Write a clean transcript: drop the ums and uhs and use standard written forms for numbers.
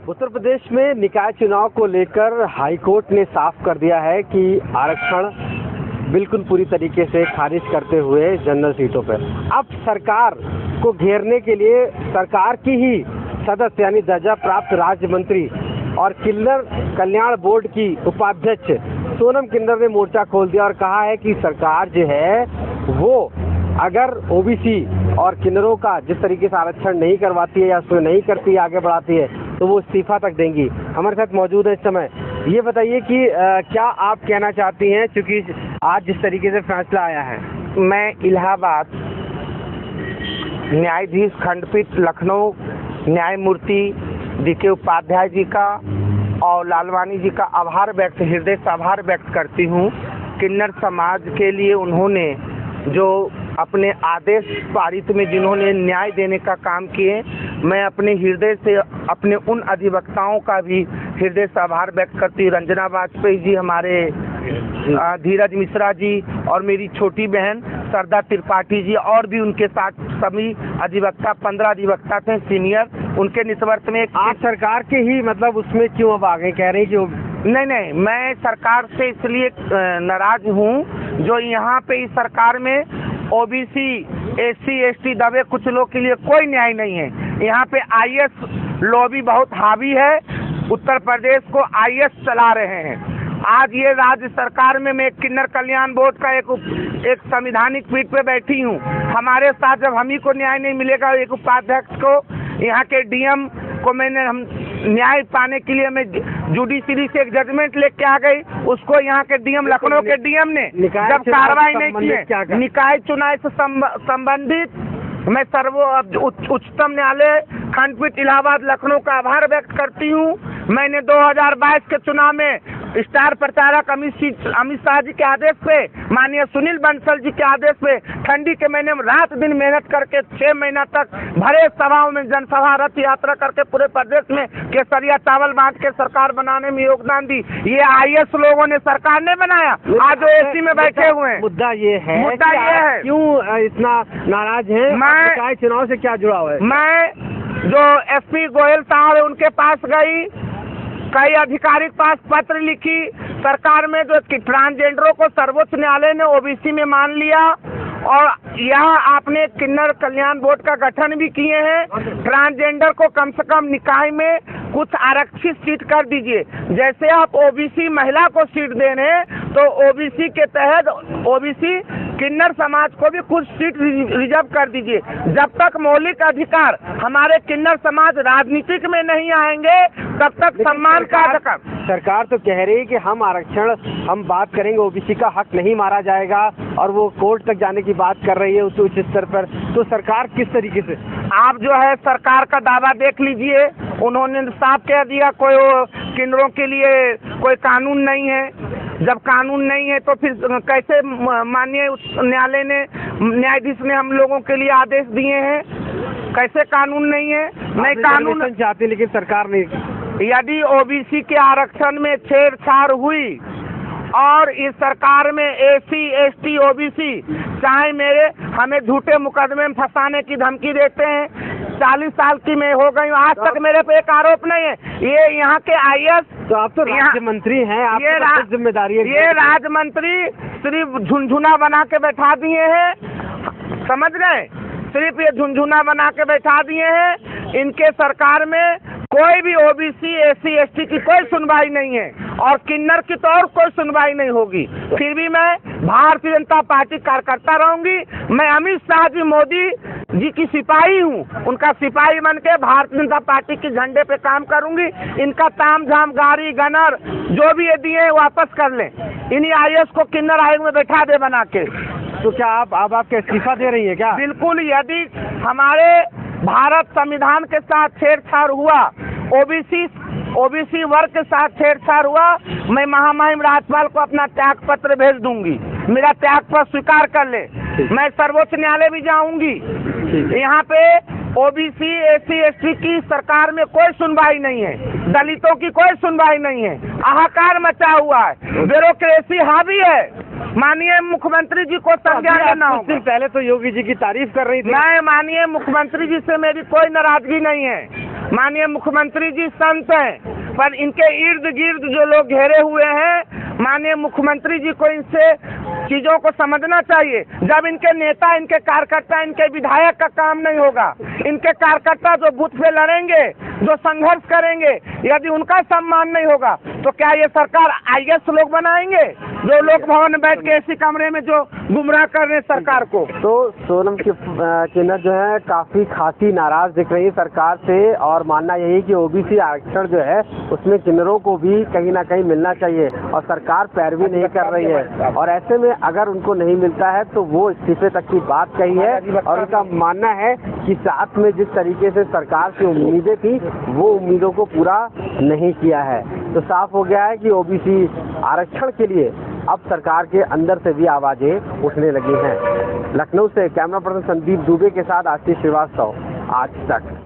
उत्तर प्रदेश में निकाय चुनाव को लेकर हाईकोर्ट ने साफ कर दिया है कि आरक्षण बिल्कुल पूरी तरीके से खारिज करते हुए जनरल सीटों पर अब सरकार को घेरने के लिए सरकार की ही सदस्य यानी दर्जा प्राप्त राज्य मंत्री और किन्नर कल्याण बोर्ड की उपाध्यक्ष सोनम किन्नर ने मोर्चा खोल दिया और कहा है कि सरकार जो है वो अगर ओबीसी और किन्नरों का जिस तरीके से आरक्षण नहीं करवाती है या उसको नहीं करती है, आगे बढ़ाती है, तो वो इस्तीफा तक देंगी। हमारे साथ मौजूद है इस समय। ये बताइए कि क्या आप कहना चाहती हैं, क्योंकि आज जिस तरीके से फैसला आया है। मैं इलाहाबाद न्यायाधीश खंडपीठ लखनऊ न्यायमूर्ति DK उपाध्याय जी का और लालवानी जी का हृदय से आभार व्यक्त करती हूँ। किन्नर समाज के लिए उन्होंने जो अपने आदेश पारित में जिन्होंने न्याय देने का काम किए, मैं अपने हृदय से अपने उन अधिवक्ताओं का भी हृदय से आभार व्यक्त करती हूँ। रंजना वाजपेयी जी, हमारे धीरज मिश्रा जी और मेरी छोटी बहन सरदा त्रिपाठी जी और भी उनके साथ सभी अधिवक्ता 15 अधिवक्ता थे सीनियर, उनके निस्वार्थ में आप सरकार के ही मतलब उसमें क्यों अब आगे कह रहे हैं कि नहीं, मैं सरकार से इसलिए नाराज हूँ जो यहाँ पे इस सरकार में OBC SC ST दबे कुछ लोग के लिए कोई न्याय नहीं है। यहाँ पे IS लॉबी बहुत हावी है, उत्तर प्रदेश को IS चला रहे हैं। आज ये राज्य सरकार में मैं किन्नर कल्याण बोर्ड का एक संवैधानिक पीठ पे बैठी हूँ। हमारे साथ जब हम ही को न्याय नहीं मिलेगा, एक उपाध्यक्ष को, यहाँ के DM को हम न्याय पाने के लिए मैं जुडिशरी से एक जजमेंट लेके आ गई, उसको यहाँ के DM लखनऊ के DM ने जब कार्रवाई नहीं की, निकाय चुनाव से संबंधित मैं उच्चतम न्यायालय खंडपीठ इलाहाबाद लखनऊ का आभार व्यक्त करती हूँ। मैंने 2022 के चुनाव में स्टार प्रचारक अमित शाह जी के आदेश पे, माननीय सुनील बंसल जी के आदेश पे ठंडी के महीने में रात दिन मेहनत करके 6 महीना तक भरे सभाओं में जनसभा रथ यात्रा करके पूरे प्रदेश में केसरिया चावल बांट के सरकार बनाने में योगदान दी। ये IS लोगों ने सरकार ने बनाया, आज वो AC में बैठे हुए हैं। मुद्दा ये है क्यों इतना नाराज है? मैं चुनाव से क्या जुड़ा हुआ है? मैं जो SP गोयल साहब है उनके पास गई, कई अधिकारी के पास पत्र लिखी, सरकार में जो ट्रांसजेंडरों को सर्वोच्च न्यायालय ने OBC में मान लिया और यहाँ आपने किन्नर कल्याण बोर्ड का गठन भी किए हैं। ट्रांसजेंडर को कम से कम निकाय में कुछ आरक्षित सीट कर दीजिए। जैसे आप OBC महिला को सीट दे रहे हैं तो OBC के तहत OBC किन्नर समाज को भी कुछ सीट रिजर्व कर दीजिए। जब तक मौलिक अधिकार हमारे किन्नर समाज राजनीतिक में नहीं आएंगे तब तक सम्मान का अधिकार। सरकार तो कह रही है कि हम आरक्षण हम बात करेंगे, OBC का हक नहीं मारा जाएगा और वो कोर्ट तक जाने की बात कर रही है उस उच्च स्तर पर। तो सरकार किस तरीके से, आप जो है सरकार का दावा देख लीजिए, उन्होंने साफ कह दिया कोई किन्नरों के लिए कोई कानून नहीं है। जब कानून नहीं है तो फिर कैसे माननीय न्यायालय ने न्यायाधीश ने हम लोगों के लिए आदेश दिए हैं? कैसे कानून नहीं है? नहीं कानून चाहती लेकिन सरकार नहीं। यदि OBC के आरक्षण में छेड़छाड़ हुई और इस सरकार में SC ST OBC चाहे हमें झूठे मुकदमे में फंसाने की धमकी देते हैं, 40 साल की मैं हो गई हूँ, आज तक मेरे पे एक आरोप नहीं है। ये यहाँ के IS तो आप तो राज्य मंत्री हैं, आपकी तो जिम्मेदारी है। ये राज्य मंत्री सिर्फ झुनझुना बना के बैठा दिए हैं, समझ गए? सिर्फ ये झुनझुना बना के बैठा दिए हैं। इनके सरकार में कोई भी OBC SC ST की कोई सुनवाई नहीं है और किन्नर की तो और कोई सुनवाई नहीं होगी। फिर भी मैं भारतीय जनता पार्टी कार्यकर्ता रहूंगी। मैं अमित शाह जी मोदी जी की सिपाही हूँ, उनका सिपाही बन के भारतीय जनता पार्टी के झंडे पे काम करूंगी। इनका ताम झाम गाड़ी गनर जो भी ये दिए वापस कर लें, इन्हीं IS को किन्नर आयोग में बैठा दे बना के। तो क्या आपके इस्तीफा दे रही है क्या? बिल्कुल। यदि हमारे भारत संविधान के साथ छेड़छाड़ हुआ, OBC वर्ग के साथ छेड़छाड़ हुआ, मैं महामहिम राज्यपाल को अपना त्याग पत्र भेज दूंगी। मेरा त्याग पत्र स्वीकार कर ले, मैं सर्वोच्च न्यायालय भी जाऊंगी। यहाँ पे OBC SC ST की सरकार में कोई सुनवाई नहीं है, दलितों की कोई सुनवाई नहीं है, हाहाकार मचा हुआ है, ब्यूरोक्रेसी हावी है। माननीय मुख्यमंत्री जी को संज्ञान लेना होगा। कुछ दिन पहले तो योगी जी की तारीफ कर रही थी। मैं माननीय मुख्यमंत्री जी से मेरी कोई नाराजगी नहीं है। माननीय मुख्यमंत्री जी संत हैं, पर इनके इर्द गिर्द जो लोग घेरे हुए हैं, माननीय मुख्यमंत्री जी को इनसे चीजों को समझना चाहिए। जब इनके नेता, इनके कार्यकर्ता, इनके विधायक का काम नहीं होगा, इनके कार्यकर्ता जो बूथ पे लड़ेंगे, जो संघर्ष करेंगे, यदि उनका सम्मान नहीं होगा तो क्या ये सरकार आईएएस लोग बनाएंगे जो लोक भवन में बैठ के ऐसी कमरे में जो गुमराह कर रहे सरकार को। तो सोनम किन्नर जो है काफी खासी नाराज दिख रही है सरकार से और मानना यही कि ओबीसी आरक्षण जो है उसमें किन्नरों को भी कहीं ना कहीं मिलना चाहिए और सरकार पैरवी नहीं कर रही है और ऐसे में अगर उनको नहीं मिलता है तो वो इस्तीफे तक की बात कही है और उनका मानना है कि साथ में जिस तरीके से सरकार से उम्मीदें थी वो उम्मीदों को पूरा नहीं किया है। तो साफ हो गया है कि ओबीसी आरक्षण के लिए अब सरकार के अंदर से भी आवाजें उठने लगी हैं। लखनऊ से कैमरा पर्सन संदीप दुबे के साथ आशीष श्रीवास्तव, आज तक।